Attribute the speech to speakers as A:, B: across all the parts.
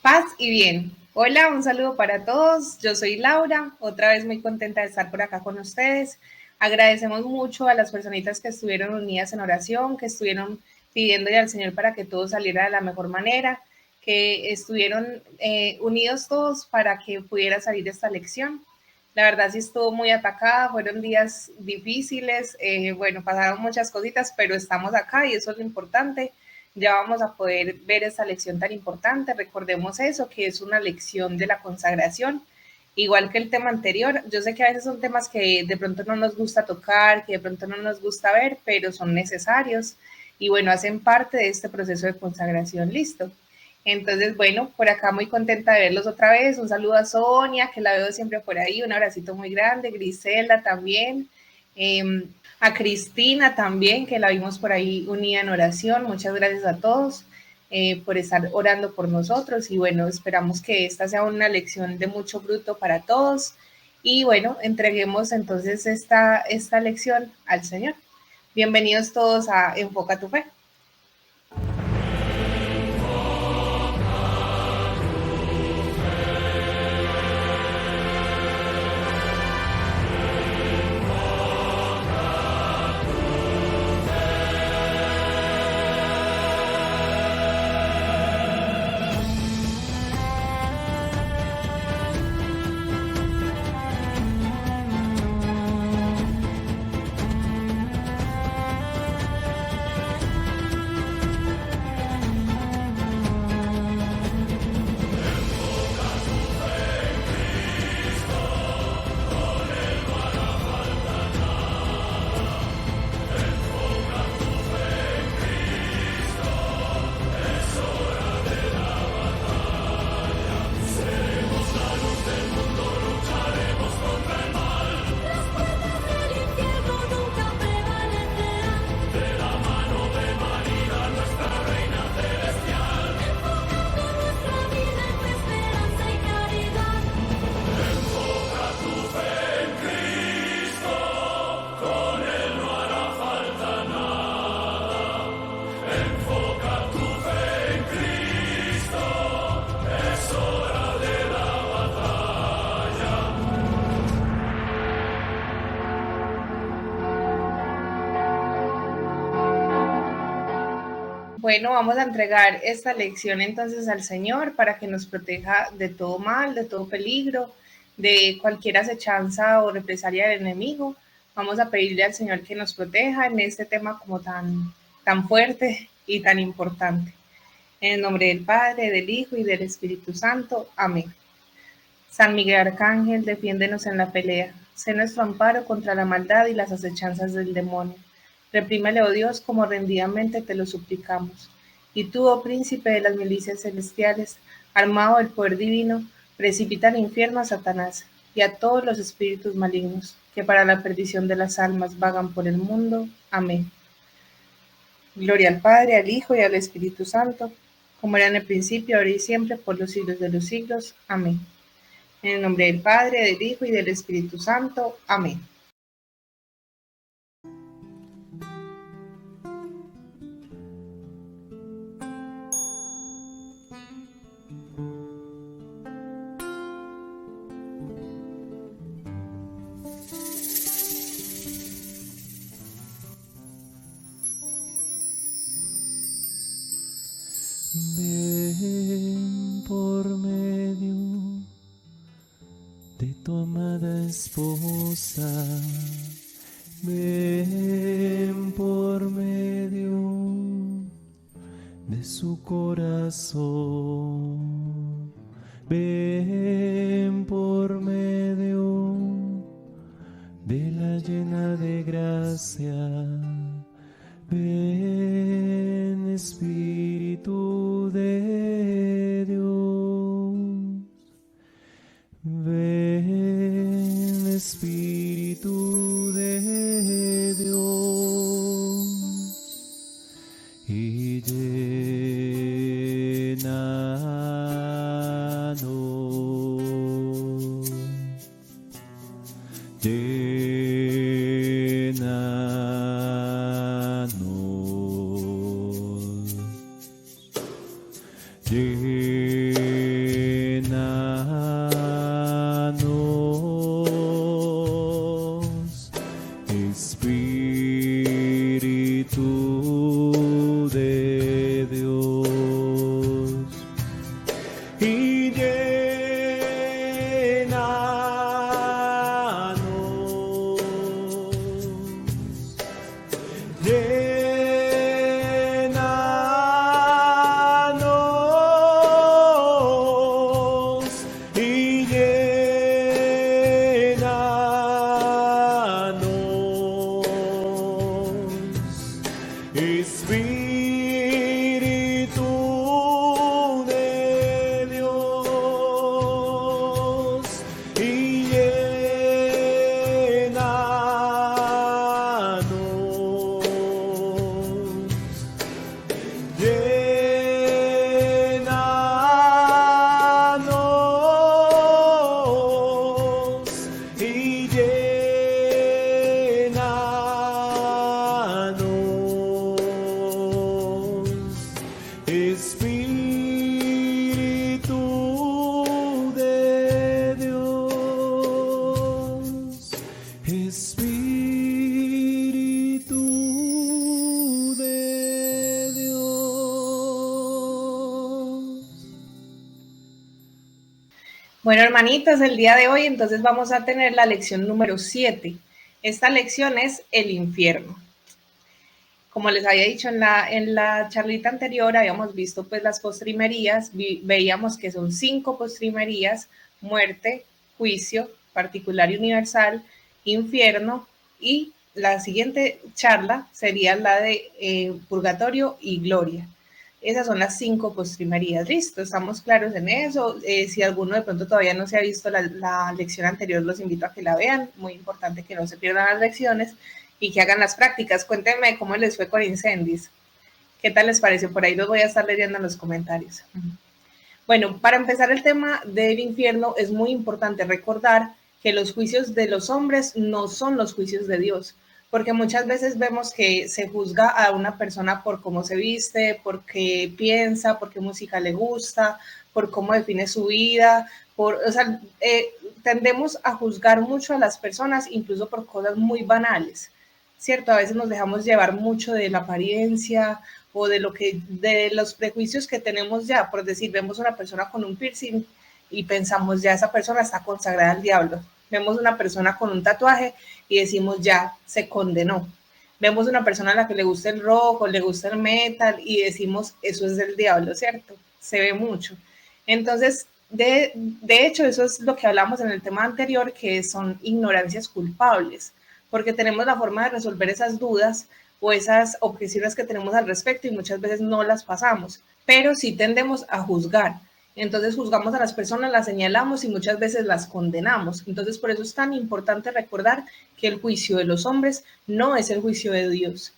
A: Paz y bien. Hola, un saludo para todos. Yo soy Laura, otra vez muy contenta de estar por acá con ustedes. Agradecemos mucho a las personitas que estuvieron unidas en oración, que estuvieron pidiéndole al Señor para que todo saliera de la mejor manera, que estuvieron unidos todos para que pudiera salir esta lección. La verdad sí estuvo muy atacada, fueron días difíciles, bueno, pasaron muchas cositas, pero estamos acá y eso es lo importante. Ya vamos a poder ver esta lección tan importante. Recordemos eso, que es una lección de la consagración. Igual que el tema anterior, yo sé que a veces son temas que de pronto no nos gusta tocar, que de pronto no nos gusta ver, pero son necesarios y bueno, hacen parte de este proceso de consagración. Listo. Entonces, bueno, por acá muy contenta de verlos otra vez. Un saludo a Sonia, que la veo siempre por ahí. Un abracito muy grande. Griselda también. A Cristina también, que la vimos por ahí unida en oración. Muchas gracias a todos por estar orando por nosotros. Y bueno, esperamos que esta sea una lección de mucho fruto para todos. Y bueno, entreguemos entonces esta lección al Señor. Bienvenidos todos a Enfoca tu Fe. Bueno, vamos a entregar esta lección entonces al Señor para que nos proteja de todo mal, de todo peligro, de cualquier acechanza o represalia del enemigo. Vamos a pedirle al Señor que nos proteja en este tema como tan fuerte y tan importante. En el nombre del Padre, del Hijo y del Espíritu Santo. Amén. San Miguel Arcángel, defiéndenos en la pelea. Sé nuestro amparo contra la maldad y las acechanzas del demonio. Reprímele, oh Dios, como rendidamente te lo suplicamos. Y tú, oh príncipe de las milicias celestiales, armado del poder divino, precipita al infierno a Satanás y a todos los espíritus malignos que para la perdición de las almas vagan por el mundo. Amén. Gloria al Padre, al Hijo y al Espíritu Santo, como era en el principio, ahora y siempre, por los siglos de los siglos. Amén. En el nombre del Padre, del Hijo y del Espíritu Santo. Amén.
B: Ven por medio de tu amada esposa, ven por medio de su corazón, ven por medio de la llena de gracia, ven Espíritu de Dios, ven Espíritu de Dios y llénanos, llénanos,
A: Bueno, hermanitas, el día de hoy entonces vamos a tener la lección número 7. Esta lección es el infierno. Como les había dicho en la charlita anterior, habíamos visto pues las postrimerías, veíamos que son 5 postrimerías: muerte, juicio, particular y universal, infierno, y la siguiente charla sería la de purgatorio y gloria. Esas son las 5 postrimerías. Listo, estamos claros en eso. Si alguno de pronto todavía no se ha visto la lección anterior, los invito a que la vean. Muy importante que no se pierdan las lecciones y que hagan las prácticas. Cuéntenme cómo les fue con Incendies. ¿Qué tal les pareció? Por ahí los voy a estar leyendo en los comentarios. Bueno, para empezar el tema del infierno, es muy importante recordar que los juicios de los hombres no son los juicios de Dios, porque muchas veces vemos que se juzga a una persona por cómo se viste, por qué piensa, por qué música le gusta, por cómo define su vida, tendemos a juzgar mucho a las personas, incluso por cosas muy banales, ¿cierto? A veces nos dejamos llevar mucho de la apariencia o de los prejuicios que tenemos ya. Por decir, vemos una persona con un piercing y pensamos, ya esa persona está consagrada al diablo. Vemos una persona con un tatuaje y decimos, ya se condenó. Vemos una persona a la que le gusta el rock o le gusta el metal y decimos, eso es del diablo, ¿cierto? Se ve mucho. Entonces, de hecho, eso es lo que hablamos en el tema anterior, que son ignorancias culpables, porque tenemos la forma de resolver esas dudas o esas objeciones que tenemos al respecto y muchas veces no las pasamos, pero sí tendemos a juzgar. Entonces juzgamos a las personas, las señalamos y muchas veces las condenamos. Entonces por eso es tan importante recordar que el juicio de los hombres no es el juicio de Dios.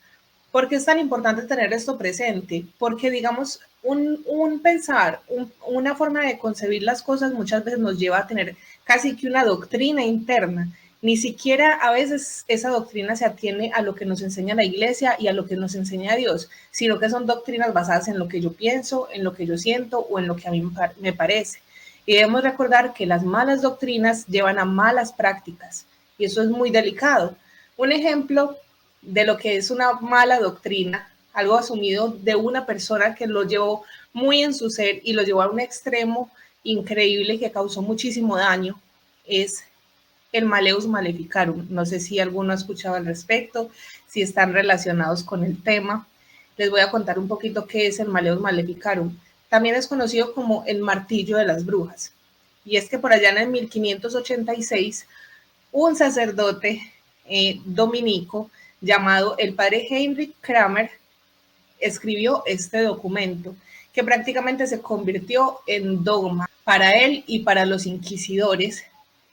A: ¿Por qué es tan importante tener esto presente? Porque, digamos, un pensar, una forma de concebir las cosas muchas veces nos lleva a tener casi que una doctrina interna. Ni siquiera a veces esa doctrina se atiene a lo que nos enseña la iglesia y a lo que nos enseña Dios, sino que son doctrinas basadas en lo que yo pienso, en lo que yo siento o en lo que a mí me parece. Y debemos recordar que las malas doctrinas llevan a malas prácticas y eso es muy delicado. Un ejemplo de lo que es una mala doctrina, algo asumido de una persona que lo llevó muy en su ser y lo llevó a un extremo increíble que causó muchísimo daño, es el Maleus Maleficarum. No sé si alguno ha escuchado al respecto, si están relacionados con el tema. Les voy a contar un poquito qué es el Maleus Maleficarum. También es conocido como el martillo de las brujas. Y es que por allá en el 1586, un sacerdote dominico llamado el padre Heinrich Kramer escribió este documento que prácticamente se convirtió en dogma para él y para los inquisidores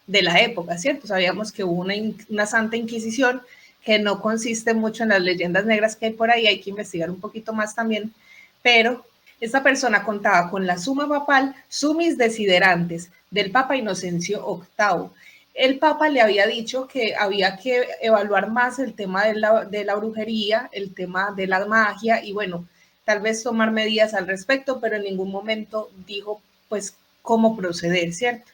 A: de la época, ¿cierto? Sabíamos que hubo una santa inquisición que no consiste mucho en las leyendas negras que hay por ahí, hay que investigar un poquito más también, pero esta persona contaba con la suma papal Sumis Desiderantes del Papa Inocencio VIII. El Papa le había dicho que había que evaluar más el tema de la brujería, el tema de la magia y bueno, tal vez tomar medidas al respecto, pero en ningún momento dijo pues cómo proceder, ¿cierto?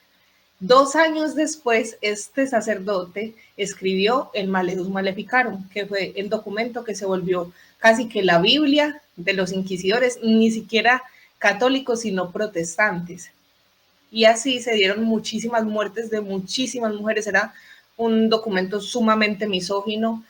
A: 2 años después, este sacerdote escribió el Maleus Maleficarum, que fue el documento que se volvió casi que la Biblia de los inquisidores, ni siquiera católicos, sino protestantes. Y así se dieron muchísimas muertes de muchísimas mujeres. Era un documento sumamente misógino,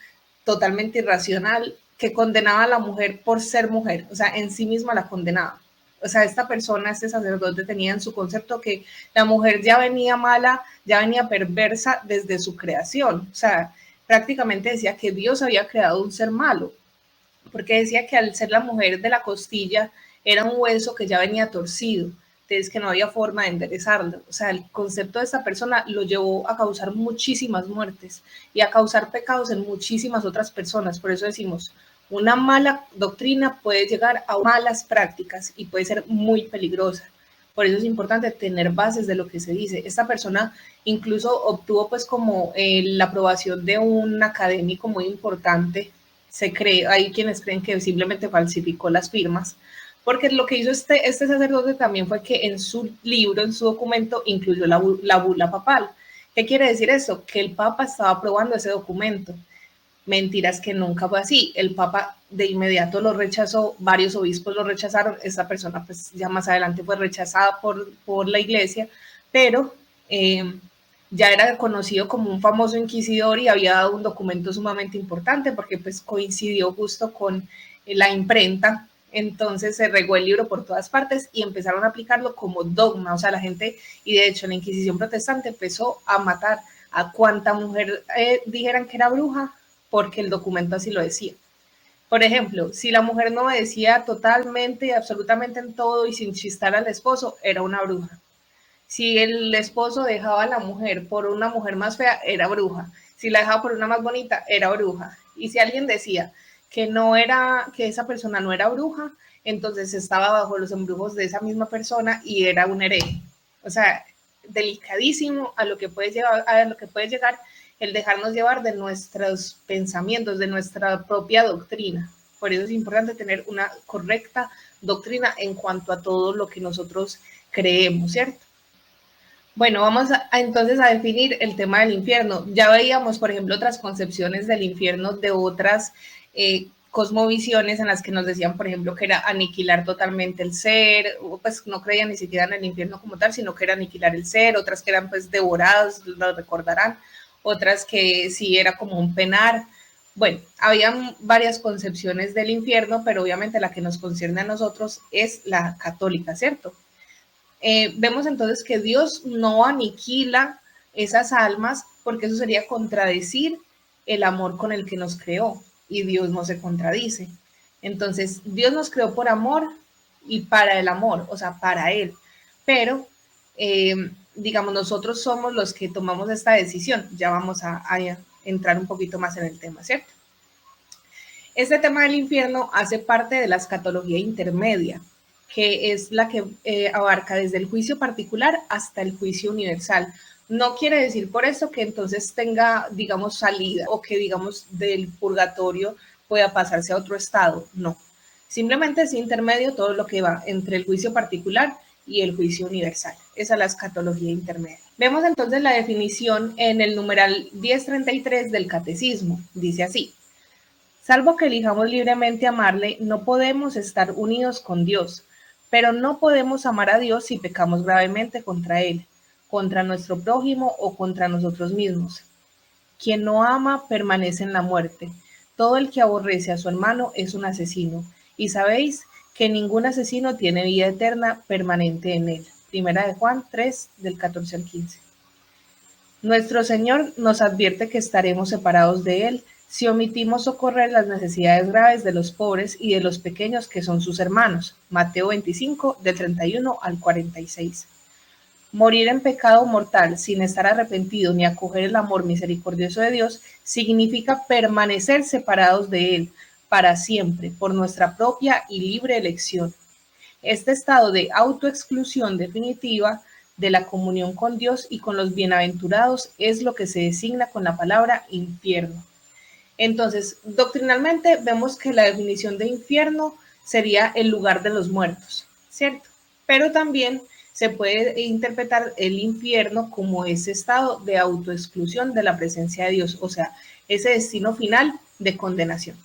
A: totalmente irracional, que condenaba a la mujer por ser mujer, o sea, en sí misma la condenaba. O sea, esta persona, este sacerdote tenía en su concepto que la mujer ya venía mala, ya venía perversa desde su creación. O sea, prácticamente decía que Dios había creado un ser malo, porque decía que al ser la mujer de la costilla era un hueso que ya venía torcido, entonces que no había forma de enderezarlo. O sea, el concepto de esta persona lo llevó a causar muchísimas muertes y a causar pecados en muchísimas otras personas. Por eso decimos, una mala doctrina puede llegar a malas prácticas y puede ser muy peligrosa. Por eso es importante tener bases de lo que se dice. Esta persona incluso obtuvo pues como la aprobación de un académico muy importante. Se cree, hay quienes creen que simplemente falsificó las firmas, porque lo que hizo este sacerdote también fue que en su libro, en su documento, incluyó la bula papal. ¿Qué quiere decir eso? Que el Papa estaba aprobando ese documento. Mentiras, que nunca fue así. El Papa de inmediato lo rechazó, varios obispos lo rechazaron, esta persona pues ya más adelante fue rechazada por la iglesia, pero ya era conocido como un famoso inquisidor y había dado un documento sumamente importante porque pues coincidió justo con la imprenta. Entonces se regó el libro por todas partes y empezaron a aplicarlo como dogma. O sea, la gente, y de hecho la Inquisición protestante empezó a matar a cuanta mujer dijeran que era bruja porque el documento así lo decía. Por ejemplo, si la mujer no obedecía totalmente y absolutamente en todo y sin chistar al esposo, era una bruja. Si el esposo dejaba a la mujer por una mujer más fea, era bruja. Si la dejaba por una más bonita, era bruja. Y si alguien decía que no era, que esa persona no era bruja, entonces estaba bajo los embrujos de esa misma persona y era un hereje. O sea, delicadísimo a lo que puede llegar el dejarnos llevar de nuestros pensamientos, de nuestra propia doctrina. Por eso es importante tener una correcta doctrina en cuanto a todo lo que nosotros creemos, ¿cierto? Bueno, vamos entonces a definir el tema del infierno. Ya veíamos, por ejemplo, otras concepciones del infierno de otras cosmovisiones en las que nos decían, por ejemplo, que era aniquilar totalmente el ser, pues no creían ni siquiera en el infierno como tal, sino que era aniquilar el ser, otras que eran pues devorados, lo recordarán, otras que sí era como un penar. Bueno, había varias concepciones del infierno, pero obviamente la que nos concierne a nosotros es la católica, ¿cierto? Vemos entonces que Dios no aniquila esas almas porque eso sería contradecir el amor con el que nos creó y Dios no se contradice. Entonces, Dios nos creó por amor y para el amor, o sea, para Él. Pero, digamos, nosotros somos los que tomamos esta decisión. Ya vamos a entrar un poquito más en el tema, ¿cierto? Este tema del infierno hace parte de la escatología intermedia, que es la que abarca desde el juicio particular hasta el juicio universal. No quiere decir por eso que entonces tenga, digamos, salida o que, digamos, del purgatorio pueda pasarse a otro estado. No. Simplemente es intermedio todo lo que va entre el juicio particular y el juicio universal. Esa es la escatología intermedia. Vemos entonces la definición en el numeral 1033 del Catecismo. Dice así: salvo que elijamos libremente amarle, no podemos estar unidos con Dios, pero no podemos amar a Dios si pecamos gravemente contra Él, contra nuestro prójimo o contra nosotros mismos. Quien no ama permanece en la muerte. Todo el que aborrece a su hermano es un asesino. Y sabéis que ningún asesino tiene vida eterna permanente en él. Primera de Juan 3, del 14 al 15. Nuestro Señor nos advierte que estaremos separados de Él si omitimos socorrer las necesidades graves de los pobres y de los pequeños que son sus hermanos. Mateo 25, del 31 al 46. Morir en pecado mortal sin estar arrepentido ni acoger el amor misericordioso de Dios significa permanecer separados de Él para siempre por nuestra propia y libre elección. Este estado de autoexclusión definitiva de la comunión con Dios y con los bienaventurados es lo que se designa con la palabra infierno. Entonces, doctrinalmente vemos que la definición de infierno sería el lugar de los muertos, ¿cierto? Pero también se puede interpretar el infierno como ese estado de autoexclusión de la presencia de Dios, o sea, ese destino final de condenación.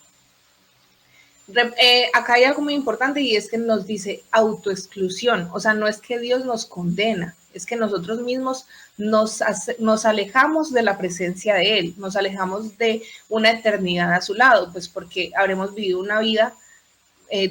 A: Acá hay algo muy importante y es que nos dice autoexclusión, o sea, no es que Dios nos condena, es que nosotros mismos nos alejamos de la presencia de Él, nos alejamos de una eternidad a su lado, pues porque habremos vivido una vida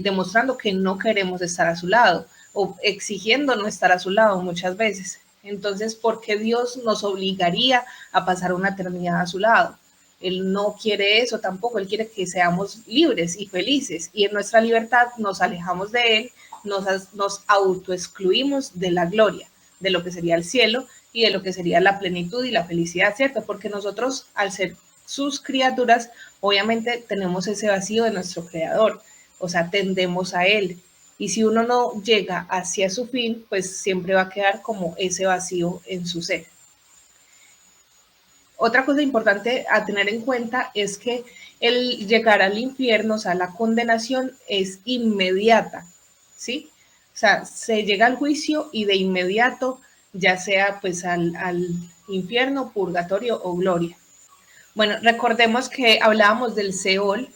A: demostrando que no queremos estar a su lado o exigiendo no estar a su lado muchas veces. Entonces, ¿por qué Dios nos obligaría a pasar una eternidad a su lado? Él no quiere eso tampoco, Él quiere que seamos libres y felices y en nuestra libertad nos alejamos de Él, nos autoexcluimos de la gloria, de lo que sería el cielo y de lo que sería la plenitud y la felicidad, ¿cierto? Porque nosotros, al ser sus criaturas, obviamente tenemos ese vacío de nuestro Creador, o sea, tendemos a Él. Y si uno no llega hacia su fin, pues siempre va a quedar como ese vacío en su ser. Otra cosa importante a tener en cuenta es que el llegar al infierno, o sea, la condenación es inmediata, ¿sí? O sea, se llega al juicio y de inmediato, ya sea pues al infierno, purgatorio o gloria. Bueno, recordemos que hablábamos del Seol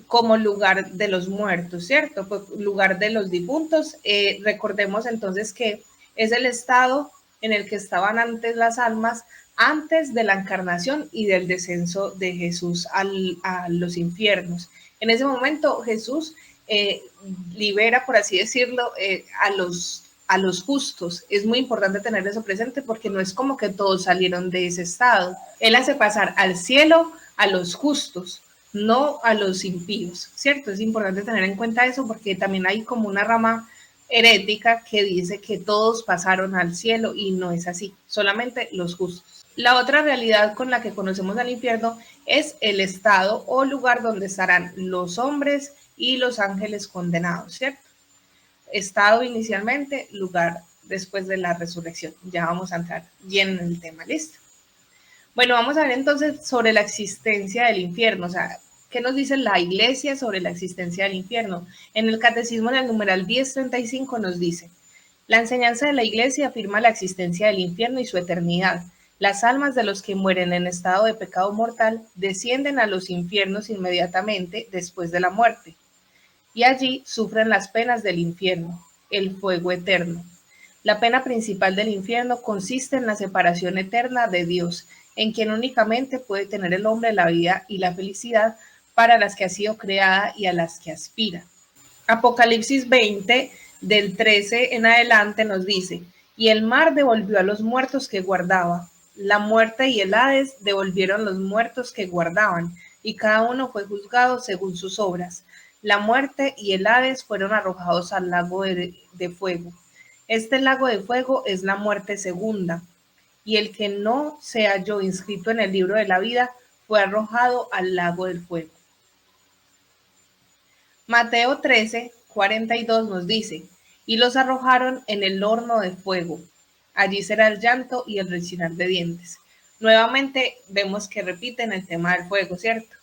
A: como lugar de los muertos, ¿cierto? Pues lugar de los difuntos. Recordemos entonces que es el estado en el que estaban antes las almas, antes de la encarnación y del descenso de Jesús a los infiernos. En ese momento Jesús libera, por así decirlo, a los justos. Es muy importante tener eso presente porque no es como que todos salieron de ese estado. Él hace pasar al cielo a los justos, no a los impíos, ¿cierto? Es importante tener en cuenta eso porque también hay como una rama herética que dice que todos pasaron al cielo y no es así, solamente los justos. La otra realidad con la que conocemos al infierno es el estado o lugar donde estarán los hombres y los ángeles condenados, ¿cierto? Estado inicialmente, lugar después de la resurrección. Ya vamos a entrar bien en el tema, ¿listo? Bueno, vamos a ver entonces sobre la existencia del infierno, o sea, ¿qué nos dice la Iglesia sobre la existencia del infierno? En el Catecismo, en el numeral 1035, nos dice: la enseñanza de la Iglesia afirma la existencia del infierno y su eternidad. Las almas de los que mueren en estado de pecado mortal descienden a los infiernos inmediatamente después de la muerte, y allí sufren las penas del infierno, el fuego eterno. La pena principal del infierno consiste en la separación eterna de Dios, en quien únicamente puede tener el hombre la vida y la felicidad para las que ha sido creada y a las que aspira. Apocalipsis 20, del 13 en adelante, nos dice: y el mar devolvió a los muertos que guardaba. La muerte y el Hades devolvieron los muertos que guardaban, y cada uno fue juzgado según sus obras. La muerte y el Hades fueron arrojados al lago de fuego. Este lago de fuego es la muerte segunda, y el que no se halló inscrito en el libro de la vida fue arrojado al lago del fuego. Mateo 13:42 nos dice: y los arrojaron en el horno de fuego. Allí será el llanto y el rechinar de dientes. Nuevamente vemos que repiten el tema del fuego, ¿cierto?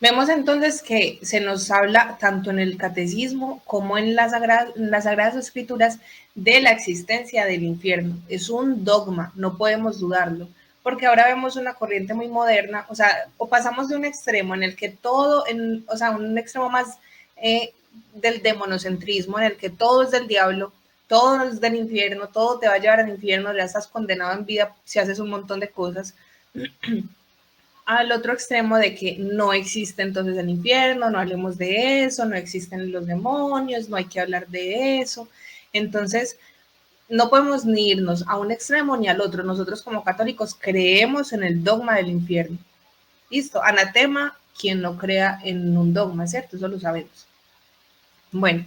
A: Vemos entonces que se nos habla tanto en el catecismo como en las Sagradas Escrituras de la existencia del infierno. Es un dogma, no podemos dudarlo, porque ahora vemos una corriente muy moderna, o sea, o pasamos de un extremo en el que todo, o sea, un extremo más del demonocentrismo, en el que todo es del diablo, todo es del infierno, todo te va a llevar al infierno, ya estás condenado en vida si haces un montón de cosas, al otro extremo de que no existe entonces el infierno, no hablemos de eso, no existen los demonios, no hay que hablar de eso. Entonces, no podemos ni irnos a un extremo ni al otro. Nosotros como católicos creemos en el dogma del infierno. Listo, anatema quien no crea en un dogma, ¿cierto? Eso lo sabemos. Bueno,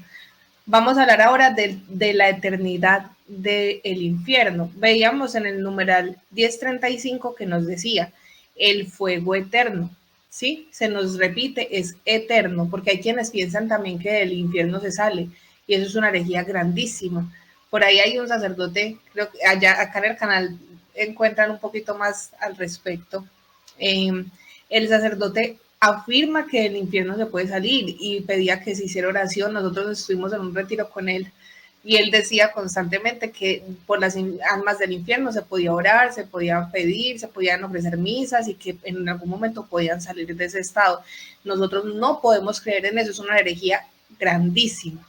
A: vamos a hablar ahora de la eternidad del infierno. Veíamos en el numeral 1035 que nos decía el fuego eterno, ¿sí? Se nos repite, es eterno, porque hay quienes piensan también que del infierno se sale, y eso es una herejía grandísima. Por ahí hay un sacerdote, creo que acá en el canal encuentran un poquito más al respecto. El sacerdote afirma que del infierno se puede salir y pedía que se hiciera oración. Nosotros estuvimos en un retiro con él y él decía constantemente que por las almas del infierno se podía orar, se podían pedir, se podían ofrecer misas y que en algún momento podían salir de ese estado. Nosotros no podemos creer en eso, es una herejía grandísima.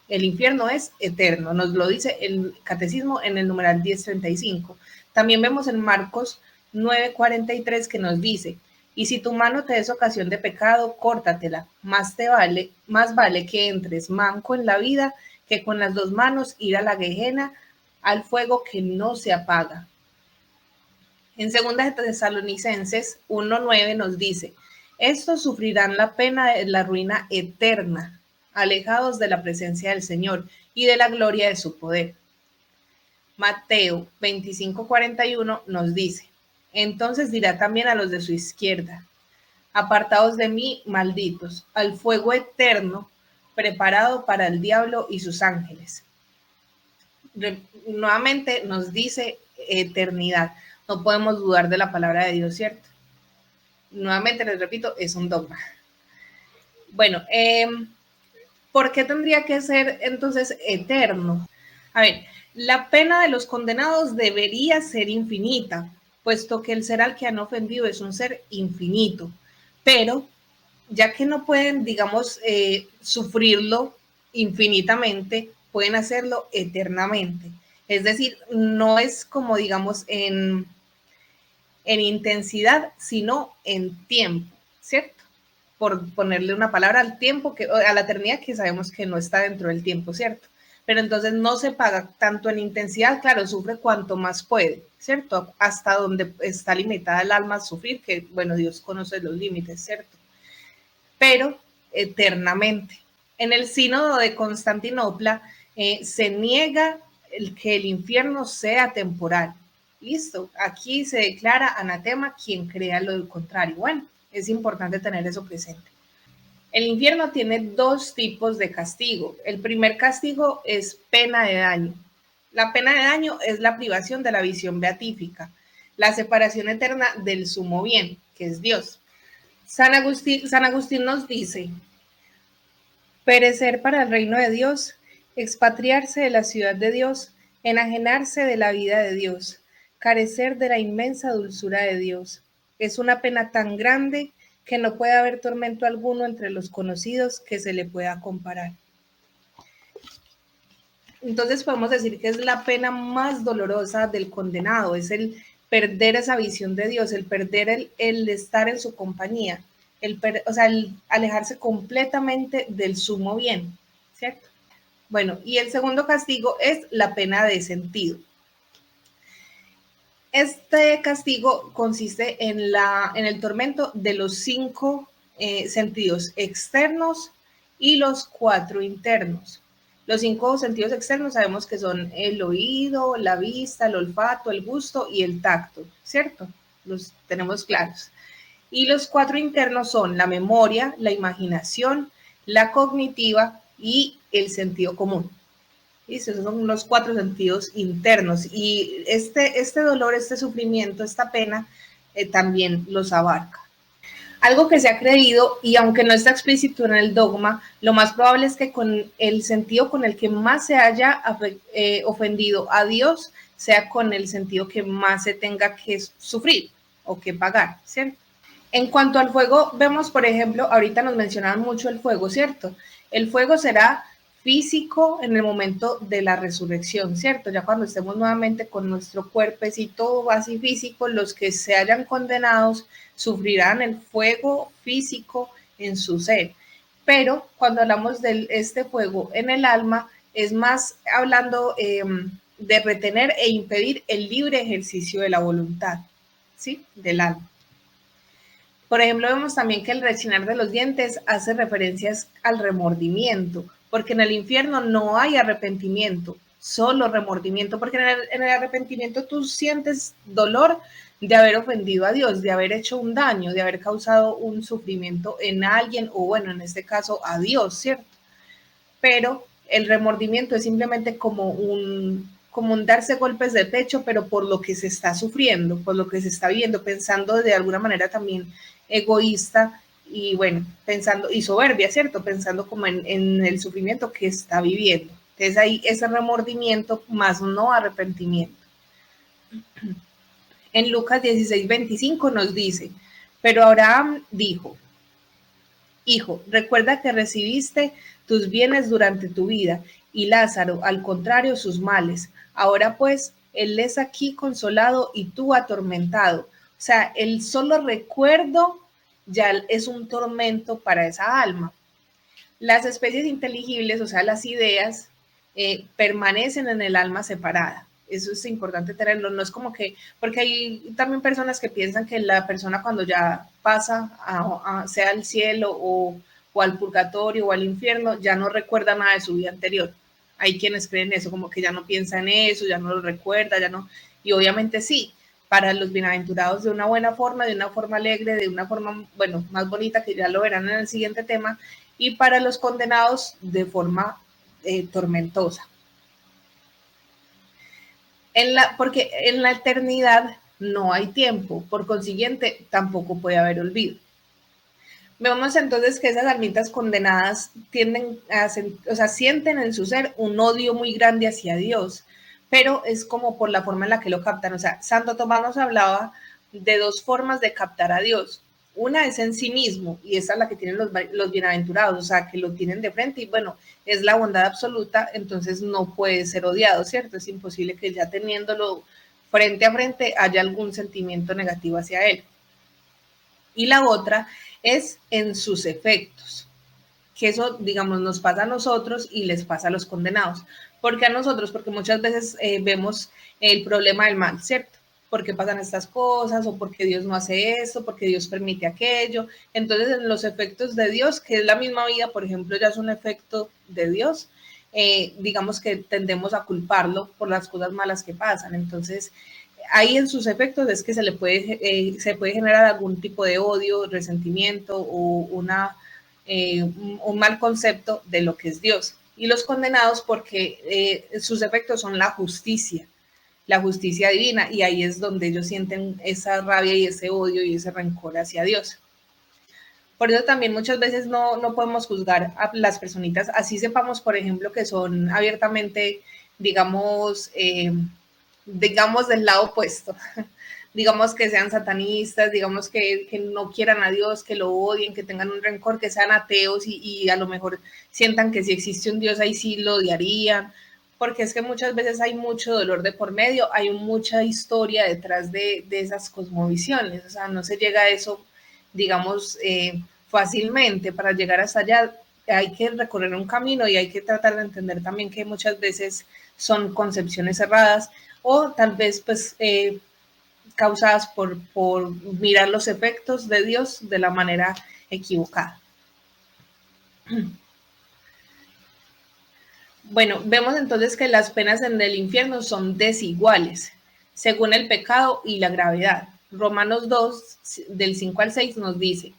A: El infierno es eterno, nos lo dice el catecismo en el numeral 1035. También vemos en Marcos 9:43 que nos dice: y si tu mano te es ocasión de pecado, córtatela. Más vale que entres manco en la vida que con las dos manos ir a la Gehenna, al fuego que no se apaga. En 2 de Tesalonicenses 1:9 nos dice: estos sufrirán la pena de la ruina eterna, alejados de la presencia del Señor y de la gloria de su poder. Mateo 25:41 nos dice: entonces dirá también a los de su izquierda: apartaos de mí, malditos, al fuego eterno preparado para el diablo y sus ángeles. Nuevamente nos dice eternidad. No podemos dudar de la palabra de Dios, ¿cierto? Nuevamente les repito, es un dogma. Bueno, ¿por qué tendría que ser entonces eterno? A ver, la pena de los condenados debería ser infinita, puesto que el ser al que han ofendido es un ser infinito, pero ya que no pueden, digamos, sufrirlo infinitamente, pueden hacerlo eternamente. Es decir, no es como digamos en intensidad, sino en tiempo, ¿cierto? Por ponerle una palabra al tiempo, a la eternidad, que sabemos que no está dentro del tiempo, ¿cierto? Pero entonces no se paga tanto en intensidad, claro, sufre cuanto más puede, ¿cierto? Hasta donde está limitada el alma a sufrir, que bueno, Dios conoce los límites, ¿cierto? Pero eternamente. En el sínodo de Constantinopla se niega que el infierno sea temporal. Listo, aquí se declara anatema quien crea lo contrario. Bueno, es importante tener eso presente. El infierno tiene dos tipos de castigo. El primer castigo es pena de daño. La pena de daño es la privación de la visión beatífica, la separación eterna del sumo bien, que es Dios. San Agustín nos dice, perecer para el reino de Dios, expatriarse de la ciudad de Dios, enajenarse de la vida de Dios, carecer de la inmensa dulzura de Dios. Es una pena tan grande que no puede haber tormento alguno entre los conocidos que se le pueda comparar. Entonces podemos decir que es la pena más dolorosa del condenado, es el perder esa visión de Dios, el perder el estar en su compañía, el alejarse completamente del sumo bien, ¿cierto? Bueno, y el segundo castigo es la pena de sentido. Este castigo consiste en el tormento de los 5 sentidos externos y los 4 internos. Los 5 sentidos externos sabemos que son el oído, la vista, el olfato, el gusto y el tacto, ¿cierto? Los tenemos claros. Y los 4 internos son la memoria, la imaginación, la cognitiva y el sentido común. ¿Listo? Esos son los 4 sentidos internos. Y este dolor, este sufrimiento, esta pena, también los abarca. Algo que se ha creído, y aunque no está explícito en el dogma, lo más probable es que con el sentido con el que más se haya ofendido a Dios sea con el sentido que más se tenga que sufrir o que pagar, ¿cierto? En cuanto al fuego, vemos, por ejemplo, ahorita nos mencionaban mucho el fuego, ¿cierto? El fuego será físico en el momento de la resurrección, ¿cierto? Ya cuando estemos nuevamente con nuestro cuerpecito así físico, los que se hayan condenados sufrirán el fuego físico en su ser. Pero cuando hablamos de este fuego en el alma, es más hablando de retener e impedir el libre ejercicio de la voluntad, ¿sí? Del alma. Por ejemplo, vemos también que el rechinar de los dientes hace referencias al remordimiento, porque en el infierno no hay arrepentimiento, solo remordimiento, porque en el arrepentimiento tú sientes dolor de haber ofendido a Dios, de haber hecho un daño, de haber causado un sufrimiento en alguien, o bueno, en este caso a Dios, ¿cierto? Pero el remordimiento es simplemente como un darse golpes de pecho, pero por lo que se está sufriendo, por lo que se está viviendo, pensando de alguna manera también egoísta y bueno, pensando, y soberbia, ¿cierto? Pensando como en el sufrimiento que está viviendo. Entonces ahí ese remordimiento más no arrepentimiento. En Lucas 16:25 nos dice, pero Abraham dijo, hijo, recuerda que recibiste tus bienes durante tu vida y Lázaro, al contrario, sus males. Ahora pues, él es aquí consolado y tú atormentado. O sea, el solo recuerdo ya es un tormento para esa alma. Las especies inteligibles, o sea, las ideas, permanecen en el alma separada. Eso es importante tenerlo. No es como que, porque hay también personas que piensan que la persona cuando ya pasa, sea al cielo o al purgatorio o al infierno, ya no recuerda nada de su vida anterior. Hay quienes creen eso, como que ya no piensa en eso, ya no lo recuerda, ya no. Y obviamente sí, para los bienaventurados de una buena forma, de una forma alegre, de una forma, bueno, más bonita, que ya lo verán en el siguiente tema, y para los condenados de forma tormentosa. Porque en la eternidad no hay tiempo, por consiguiente tampoco puede haber olvido. Vemos entonces que esas almitas condenadas tienden o sea, sienten en su ser un odio muy grande hacia Dios, pero es como por la forma en la que lo captan. O sea, Santo Tomás nos hablaba de dos formas de captar a Dios. Una es en sí mismo, y esa es la que tienen los bienaventurados, o sea, que lo tienen de frente, y bueno, es la bondad absoluta, entonces no puede ser odiado, ¿cierto? Es imposible que ya teniéndolo frente a frente haya algún sentimiento negativo hacia él. Y la otra es en sus efectos, que eso, digamos, nos pasa a nosotros y les pasa a los condenados. ¿Por qué a nosotros? Porque muchas veces vemos el problema del mal, ¿cierto? ¿Por qué pasan estas cosas? ¿O por qué Dios no hace esto? ¿Por qué Dios permite aquello? Entonces, en los efectos de Dios, que es la misma vida, por ejemplo, ya es un efecto de Dios, digamos que tendemos a culparlo por las cosas malas que pasan. Entonces, ahí en sus efectos es que se se puede generar algún tipo de odio, resentimiento o un mal concepto de lo que es Dios. Y los condenados porque sus efectos son la justicia divina, y ahí es donde ellos sienten esa rabia y ese odio y ese rencor hacia Dios. Por eso también muchas veces no podemos juzgar a las personitas, así sepamos, por ejemplo, que son abiertamente, digamos, digamos del lado opuesto, digamos que sean satanistas, digamos que no quieran a Dios, que lo odien, que tengan un rencor, que sean ateos y a lo mejor sientan que si existe un Dios ahí sí lo odiarían, porque es que muchas veces hay mucho dolor de por medio, hay mucha historia detrás de esas cosmovisiones, o sea, no se llega a eso, digamos, fácilmente. Para llegar hasta allá hay que recorrer un camino y hay que tratar de entender también que muchas veces son concepciones erradas o tal vez pues causadas por mirar los efectos de Dios de la manera equivocada. Bueno, vemos entonces que las penas en el infierno son desiguales, según el pecado y la gravedad. Romanos 2, del 5 al 6, nos dice: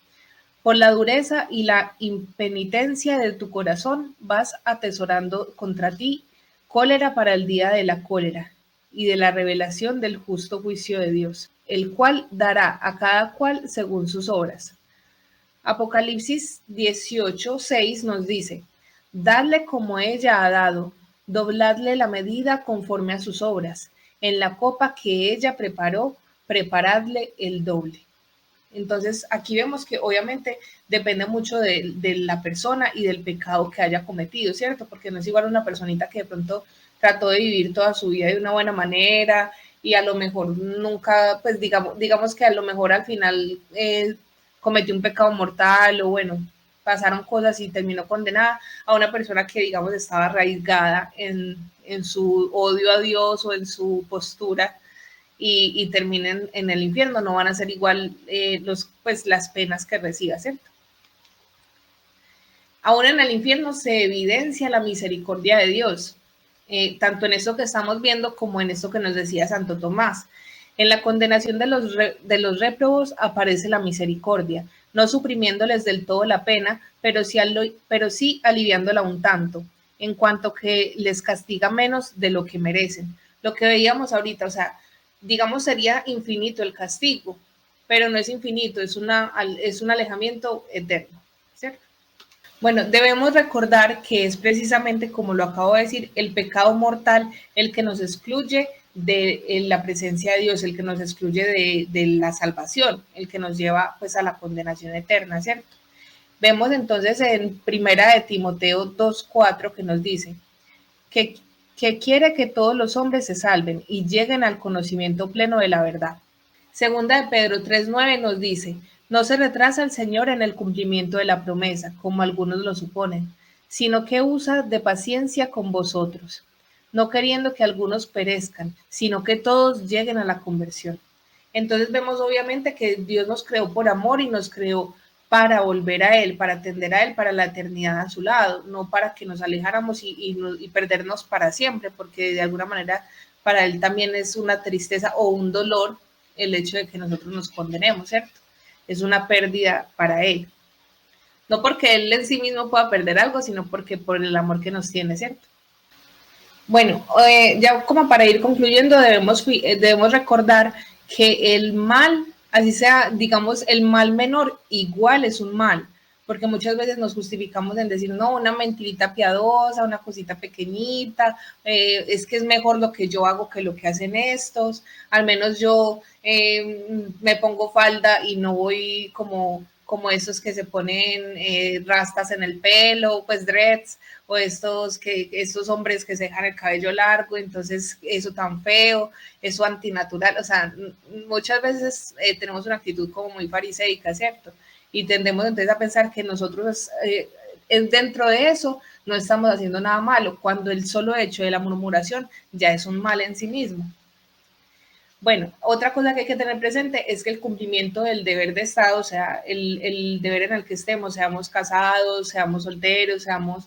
A: por la dureza y la impenitencia de tu corazón vas atesorando contra ti cólera para el día de la cólera y de la revelación del justo juicio de Dios, el cual dará a cada cual según sus obras. Apocalipsis 18:6 nos dice: dadle como ella ha dado, dobladle la medida conforme a sus obras. En la copa que ella preparó, preparadle el doble. Entonces, aquí vemos que obviamente depende mucho de la persona y del pecado que haya cometido, ¿cierto? Porque no es igual una personita que de pronto trató de vivir toda su vida de una buena manera y a lo mejor nunca, pues digamos que a lo mejor al final cometió un pecado mortal o bueno, pasaron cosas y terminó condenada, a una persona que digamos estaba arraigada en su odio a Dios o en su postura y terminen en el infierno, no van a ser igual pues, las penas que reciba, ¿cierto? Aún en el infierno se evidencia la misericordia de Dios, tanto en esto que estamos viendo como en esto que nos decía Santo Tomás. En la condenación de los réprobos aparece la misericordia, no suprimiéndoles del todo la pena, pero sí aliviándola un tanto, en cuanto que les castiga menos de lo que merecen. Lo que veíamos ahorita, o sea, digamos sería infinito el castigo, pero no es infinito, es un alejamiento eterno, ¿cierto? Bueno, debemos recordar que es precisamente, como lo acabo de decir, el pecado mortal el que nos excluye de la presencia de Dios, el que nos excluye de la salvación, el que nos lleva pues a la condenación eterna, ¿cierto? Vemos entonces en Primera de Timoteo 2:4 que nos dice que, que quiere que todos los hombres se salven y lleguen al conocimiento pleno de la verdad. Segunda de Pedro 3:9 nos dice: no se retrasa el Señor en el cumplimiento de la promesa, como algunos lo suponen, sino que usa de paciencia con vosotros, no queriendo que algunos perezcan, sino que todos lleguen a la conversión. Entonces vemos obviamente que Dios nos creó por amor y nos creó para volver a Él, para atender a Él, para la eternidad a su lado, no para que nos alejáramos y perdernos para siempre, porque de alguna manera para Él también es una tristeza o un dolor el hecho de que nosotros nos condenemos, ¿cierto? Es una pérdida para Él. No porque Él en sí mismo pueda perder algo, sino porque por el amor que nos tiene, ¿cierto? Bueno, ya como para ir concluyendo, debemos recordar que el mal, así sea, digamos, el mal menor, igual es un mal, porque muchas veces nos justificamos en decir, no, una mentirita piadosa, una cosita pequeñita, es que es mejor lo que yo hago que lo que hacen estos, al menos yo me pongo falda y no voy como esos que se ponen rastas en el pelo, pues dreads, o estos hombres que se dejan el cabello largo, entonces eso tan feo, eso antinatural, o sea, muchas veces tenemos una actitud como muy fariseica, ¿cierto? Y tendemos entonces a pensar que nosotros dentro de eso no estamos haciendo nada malo, cuando el solo hecho de la murmuración ya es un mal en sí mismo. Bueno, otra cosa que hay que tener presente es que el cumplimiento del deber de Estado, o sea, el deber en el que estemos, seamos casados, seamos solteros, seamos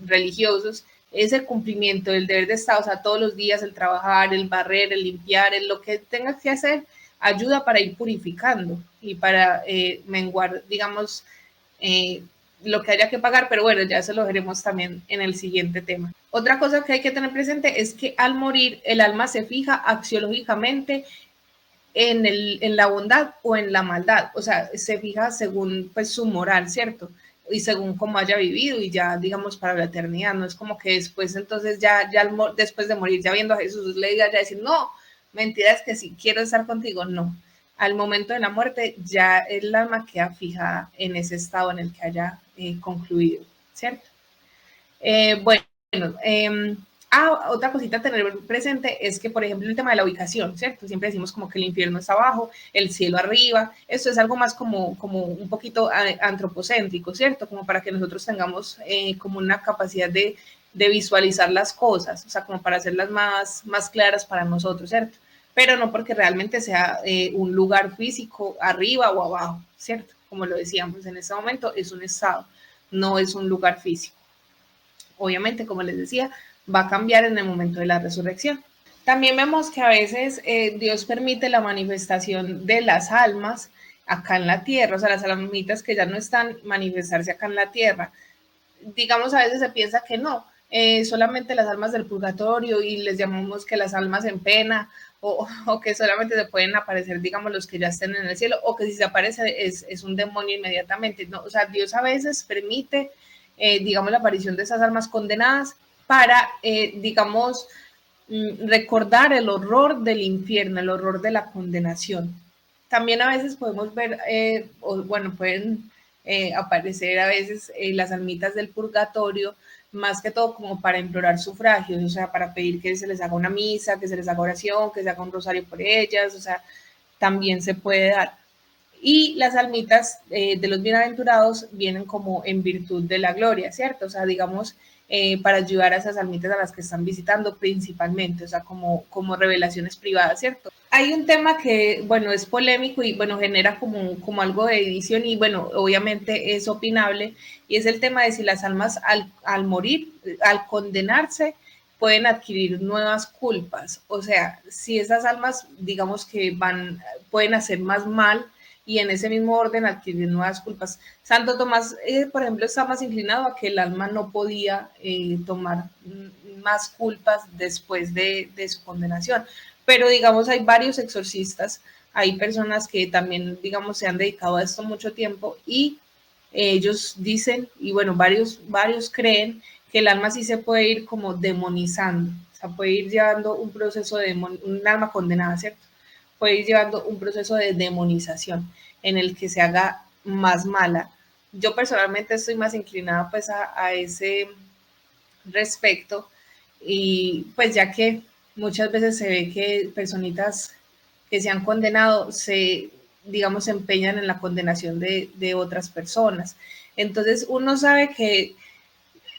A: religiosos, ese cumplimiento del deber de Estado, o sea, todos los días el trabajar, el barrer, el limpiar, lo que tengas que hacer, ayuda para ir purificando y para menguar, digamos, eh, lo que haya que pagar, pero bueno, ya se lo veremos también en el siguiente tema. Otra cosa que hay que tener presente es que al morir el alma se fija axiológicamente en la bondad o en la maldad, o sea, se fija según pues su moral, ¿cierto? Y según cómo haya vivido y ya digamos para la eternidad, no es como que después entonces después de morir ya viendo a Jesús le diga ya decir, no, mentira es que si quiero estar contigo, no. Al momento de la muerte ya el alma queda fijada en ese estado en el que haya concluido, ¿cierto? Bueno, otra cosita a tener presente es que, por ejemplo, el tema de la ubicación, ¿cierto? Siempre decimos como que el infierno está abajo, el cielo arriba. Esto es algo más como un poquito antropocéntrico, ¿cierto? Como para que nosotros tengamos como una capacidad de visualizar las cosas, o sea, como para hacerlas más claras para nosotros, ¿cierto? Pero no porque realmente sea un lugar físico arriba o abajo, ¿cierto? Como lo decíamos, en este momento es un estado, no es un lugar físico. Obviamente, como les decía, va a cambiar en el momento de la resurrección. También vemos que a veces Dios permite la manifestación de las almas acá en la tierra, o sea, las almitas que ya no están manifestarse acá en la tierra. Digamos, a veces se piensa que no, solamente las almas del purgatorio y les llamamos que las almas en pena o que solamente se pueden aparecer, digamos, los que ya estén en el cielo o que si se aparece es un demonio inmediatamente. No, o sea, Dios a veces permite, digamos, la aparición de esas almas condenadas para, digamos, recordar el horror del infierno, el horror de la condenación. También a veces podemos ver, o bueno, pueden aparecer a veces las almitas del purgatorio, más que todo como para implorar sufragios, o sea, para pedir que se les haga una misa, que se les haga oración, que se haga un rosario por ellas, o sea, también se puede dar. Y las almitas de los bienaventurados vienen como en virtud de la gloria, ¿cierto? O sea, digamos, para ayudar a esas almitas a las que están visitando principalmente, o sea, como revelaciones privadas, ¿cierto? Hay un tema que, bueno, es polémico y, bueno, genera como algo de edición y, bueno, obviamente es opinable, y es el tema de si las almas al morir, al condenarse, pueden adquirir nuevas culpas. O sea, si esas almas, digamos que pueden hacer más mal y en ese mismo orden adquirir nuevas culpas. Santo Tomás, por ejemplo, está más inclinado a que el alma no podía tomar más culpas después de su condenación. Pero, digamos, hay varios exorcistas, hay personas que también, digamos, se han dedicado a esto mucho tiempo y ellos dicen, y bueno, varios creen que el alma sí se puede ir como demonizando, o sea, puede ir llevando un proceso de un alma condenada, ¿cierto? Puede ir llevando un proceso de demonización en el que se haga más mala. Yo personalmente estoy más inclinada pues a ese respecto y pues ya que muchas veces se ve que personitas que se han condenado digamos, se empeñan en la condenación de otras personas. Entonces uno sabe que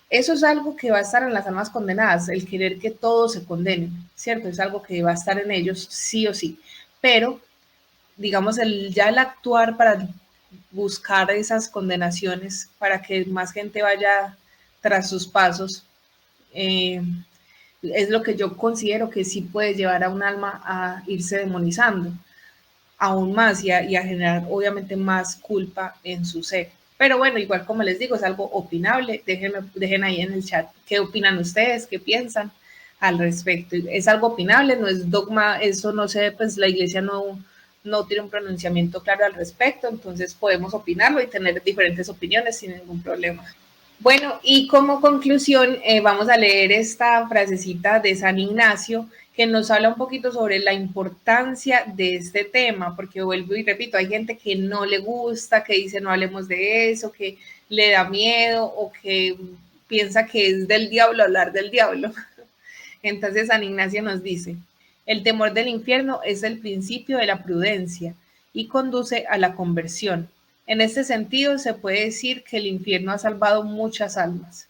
A: eso es algo que va a estar en las almas condenadas, el querer que todos se condenen, ¿cierto? Es algo que va a estar en ellos sí o sí. Pero, digamos, ya el actuar para buscar esas condenaciones, para que más gente vaya tras sus pasos, es lo que yo considero que sí puede llevar a un alma a irse demonizando aún más y a generar obviamente más culpa en su ser. Pero bueno, igual como les digo, es algo opinable. Dejen ahí en el chat qué opinan ustedes, qué piensan al respecto. Es algo opinable, no es dogma, eso no sé, pues la iglesia no tiene un pronunciamiento claro al respecto, entonces podemos opinarlo y tener diferentes opiniones sin ningún problema. Bueno, y como conclusión vamos a leer esta frasecita de San Ignacio que nos habla un poquito sobre la importancia de este tema, porque vuelvo y repito, hay gente que no le gusta, que dice no hablemos de eso, que le da miedo o que piensa que es del diablo hablar del diablo. Entonces San Ignacio nos dice, el temor del infierno es el principio de la prudencia y conduce a la conversión. En este sentido, se puede decir que el infierno ha salvado muchas almas.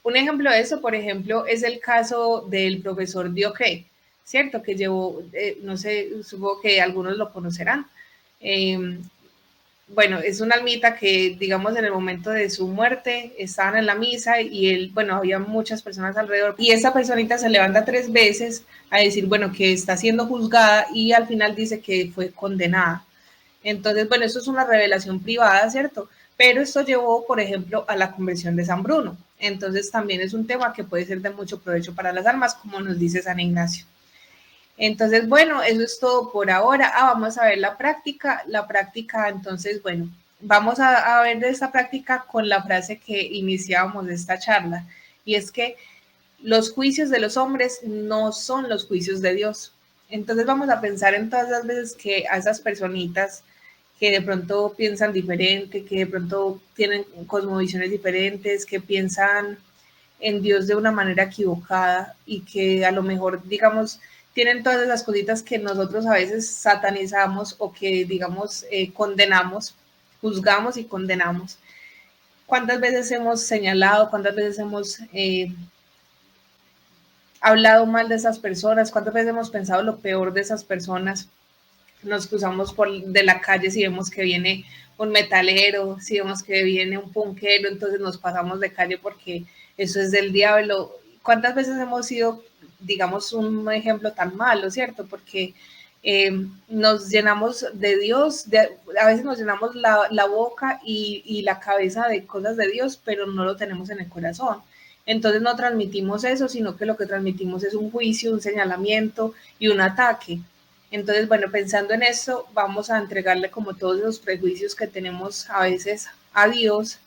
A: Un ejemplo de eso, por ejemplo, es el caso del profesor Diocre, ¿cierto? Que llevó, no sé, supongo que algunos lo conocerán. Bueno, es una almita que, digamos, en el momento de su muerte estaban en la misa y él, bueno, había muchas personas alrededor y esa personita se levanta 3 veces a decir, bueno, que está siendo juzgada y al final dice que fue condenada. Entonces, bueno, eso es una revelación privada, ¿cierto? Pero esto llevó, por ejemplo, a la conversión de San Bruno. Entonces, también es un tema que puede ser de mucho provecho para las almas, como nos dice San Ignacio. Entonces, bueno, eso es todo por ahora. Vamos a ver la práctica. La práctica, entonces, bueno, vamos a ver de esta práctica con la frase que iniciábamos de esta charla. Y es que los juicios de los hombres no son los juicios de Dios. Entonces vamos a pensar en todas las veces que a esas personitas que de pronto piensan diferente, que de pronto tienen cosmovisiones diferentes, que piensan en Dios de una manera equivocada y que a lo mejor, digamos, tienen todas esas cositas que nosotros a veces satanizamos o que, digamos, condenamos, juzgamos y condenamos. ¿Cuántas veces hemos señalado, cuántas veces hemos hablado mal de esas personas? ¿Cuántas veces hemos pensado lo peor de esas personas? Nos cruzamos de la calle si vemos que viene un metalero, si vemos que viene un punkero, entonces nos pasamos de calle porque eso es del diablo. ¿Cuántas veces hemos sido, digamos, un ejemplo tan malo, cierto? Porque nos llenamos de Dios, a veces nos llenamos la boca y la cabeza de cosas de Dios, pero no lo tenemos en el corazón. Entonces no transmitimos eso, sino que lo que transmitimos es un juicio, un señalamiento y un ataque. Entonces, bueno, pensando en eso, vamos a entregarle como todos los prejuicios que tenemos a veces a Dios.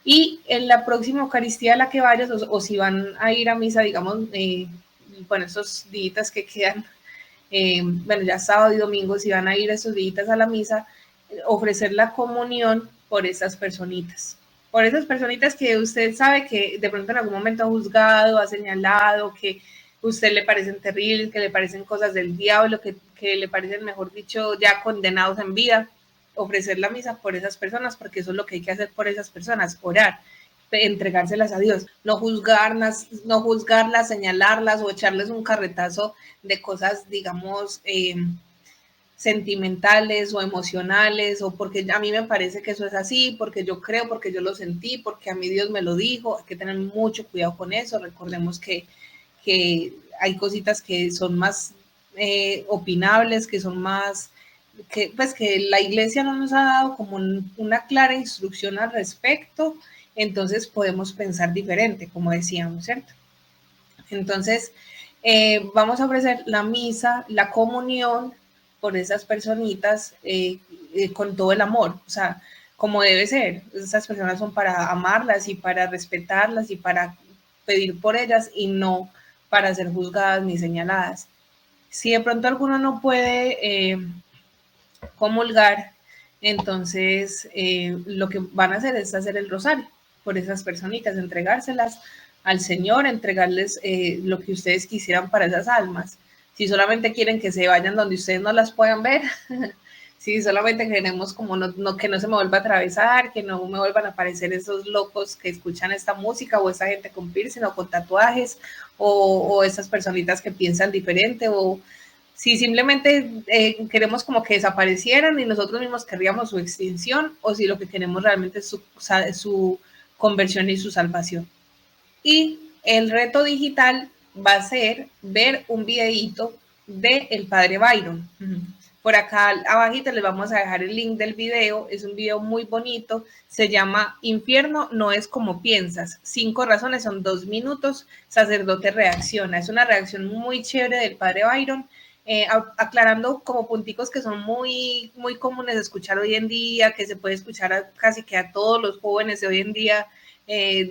A: Y en la próxima Eucaristía a la que vayas, o si van a ir a misa, digamos, bueno, esos días que quedan, bueno, ya sábado y domingo, si van a ir esos días a la misa, ofrecer la comunión por esas personitas. Por esas personitas que usted sabe que de pronto en algún momento ha juzgado, ha señalado, que usted le parecen terribles, que le parecen cosas del diablo, que le parecen, mejor dicho, ya condenados en vida, ofrecer la misa por esas personas, porque eso es lo que hay que hacer por esas personas, orar, entregárselas a Dios, no juzgarlas, señalarlas o echarles un carretazo de cosas, digamos, sentimentales o emocionales, o porque a mí me parece que eso es así, porque yo creo, porque yo lo sentí, porque a mí Dios me lo dijo. Hay que tener mucho cuidado con eso. Recordemos que hay cositas que son más opinables, que son más, que pues que la iglesia no nos ha dado como una clara instrucción al respecto, entonces podemos pensar diferente, como decíamos, ¿cierto? Entonces, vamos a ofrecer la misa, la comunión por esas personitas con todo el amor, o sea, como debe ser. Esas personas son para amarlas y para respetarlas y para pedir por ellas y no para ser juzgadas ni señaladas. Si de pronto alguno no puede comulgar, entonces lo que van a hacer es hacer el rosario por esas personitas, entregárselas al Señor, entregarles lo que ustedes quisieran para esas almas. Si solamente quieren que se vayan donde ustedes no las puedan ver, si solamente queremos como que no se me vuelva a atravesar, que no me vuelvan a aparecer esos locos que escuchan esta música o esa gente con piercing o con tatuajes o esas personitas que piensan diferente o si simplemente queremos como que desaparecieran y nosotros mismos querríamos su extinción o si lo que queremos realmente es su conversión y su salvación. Y el reto digital va a ser ver un videíto del padre Byron. Por acá abajito les vamos a dejar el link del video, es un video muy bonito, se llama Infierno no es como piensas, 5 razones, son 2 minutos, sacerdote reacciona, es una reacción muy chévere del padre Byron, aclarando como punticos que son muy, muy comunes de escuchar hoy en día, que se puede escuchar casi que a todos los jóvenes de hoy en día,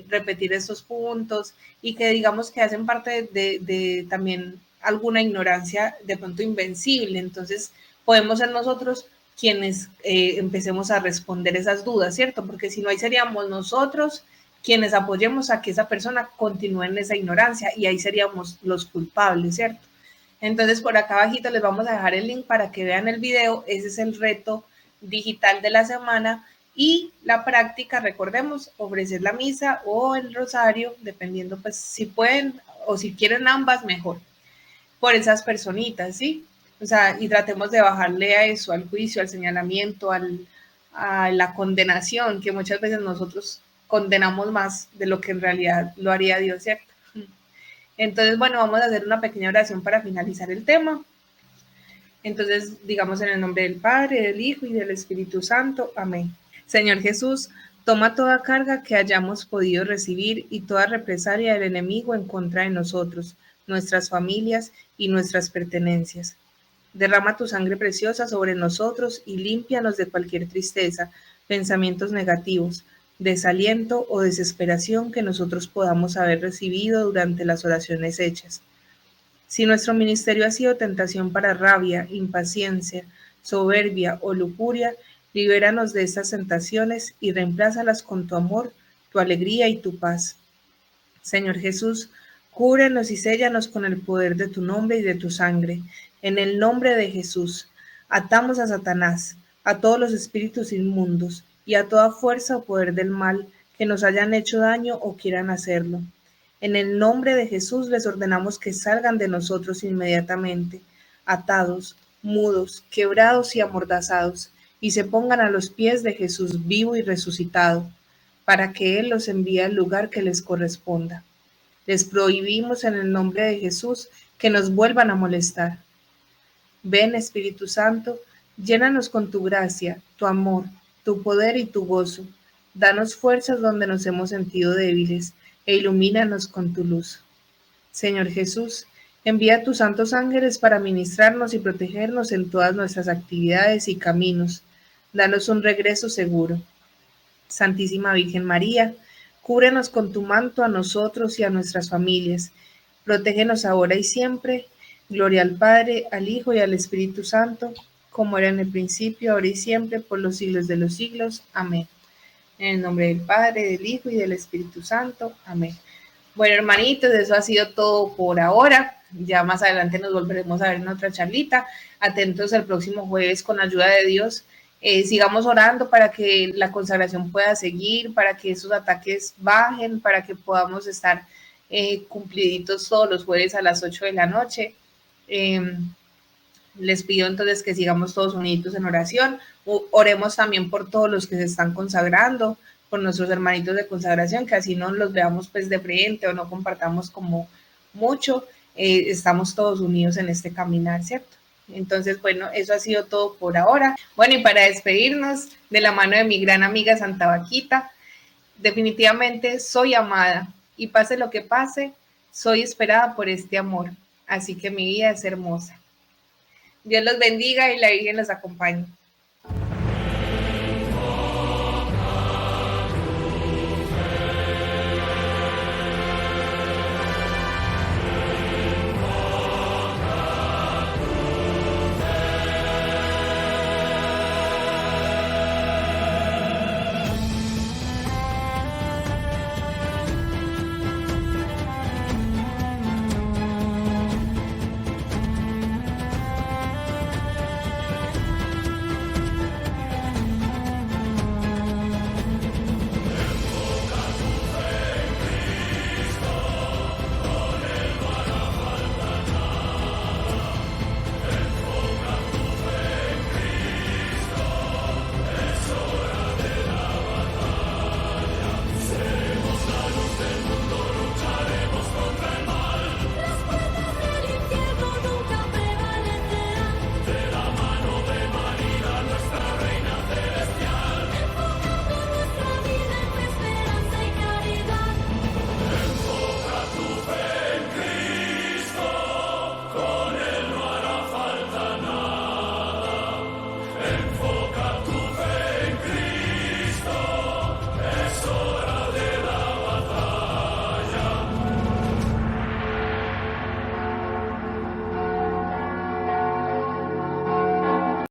A: repetir estos puntos y que digamos que hacen parte de también alguna ignorancia de pronto invencible. Entonces podemos ser nosotros quienes empecemos a responder esas dudas, ¿cierto? Porque si no, ahí seríamos nosotros quienes apoyemos a que esa persona continúe en esa ignorancia y ahí seríamos los culpables, ¿cierto? Entonces por acá abajito les vamos a dejar el link para que vean el video. Ese es el reto digital de la semana y la práctica, recordemos, ofrecer la misa o el rosario, dependiendo pues si pueden o si quieren ambas, mejor, por esas personitas, ¿sí? O sea, y tratemos de bajarle a eso, al juicio, al señalamiento, a la condenación, que muchas veces nosotros condenamos más de lo que en realidad lo haría Dios, ¿cierto? Entonces, bueno, vamos a hacer una pequeña oración para finalizar el tema. Entonces, digamos en el nombre del Padre, del Hijo y del Espíritu Santo. Amén. Señor Jesús, toma toda carga que hayamos podido recibir y toda represalia del enemigo en contra de nosotros, nuestras familias y nuestras pertenencias. Derrama tu sangre preciosa sobre nosotros y límpianos de cualquier tristeza, pensamientos negativos, desaliento o desesperación que nosotros podamos haber recibido durante las oraciones hechas. Si nuestro ministerio ha sido tentación para rabia, impaciencia, soberbia o lujuria, libéranos de estas tentaciones y reemplázalas con tu amor, tu alegría y tu paz. Señor Jesús, cúbrenos y séllanos con el poder de tu nombre y de tu sangre. En el nombre de Jesús, atamos a Satanás, a todos los espíritus inmundos y a toda fuerza o poder del mal que nos hayan hecho daño o quieran hacerlo. En el nombre de Jesús les ordenamos que salgan de nosotros inmediatamente, atados, mudos, quebrados y amordazados, y se pongan a los pies de Jesús vivo y resucitado, para que Él los envíe al lugar que les corresponda. Les prohibimos en el nombre de Jesús que nos vuelvan a molestar. Ven, Espíritu Santo, llénanos con tu gracia, tu amor, tu poder y tu gozo. Danos fuerzas donde nos hemos sentido débiles e ilumínanos con tu luz. Señor Jesús, envía tus santos ángeles para ministrarnos y protegernos en todas nuestras actividades y caminos. Danos un regreso seguro. Santísima Virgen María, cúbrenos con tu manto a nosotros y a nuestras familias. Protégenos ahora y siempre. Gloria al Padre, al Hijo y al Espíritu Santo, como era en el principio, ahora y siempre, por los siglos de los siglos. Amén. En el nombre del Padre, del Hijo y del Espíritu Santo. Amén. Bueno, hermanitos, eso ha sido todo por ahora. Ya más adelante nos volveremos a ver en otra charlita. Atentos el próximo jueves con ayuda de Dios. Sigamos orando para que la consagración pueda seguir, para que esos ataques bajen, para que podamos estar cumpliditos todos los jueves a las 8 de la noche. Les pido entonces que sigamos todos unidos en oración. Oremos también por todos los que se están consagrando, por nuestros hermanitos de consagración, que así no los veamos pues de frente o no compartamos como mucho. Estamos todos unidos en este caminar, ¿cierto? Entonces, bueno, eso ha sido todo por ahora. Bueno, y para despedirnos de la mano de mi gran amiga Santa Vaquita, definitivamente soy amada y pase lo que pase, soy esperada por este amor. Así que mi vida es hermosa. Dios los bendiga y la Virgen los acompañe.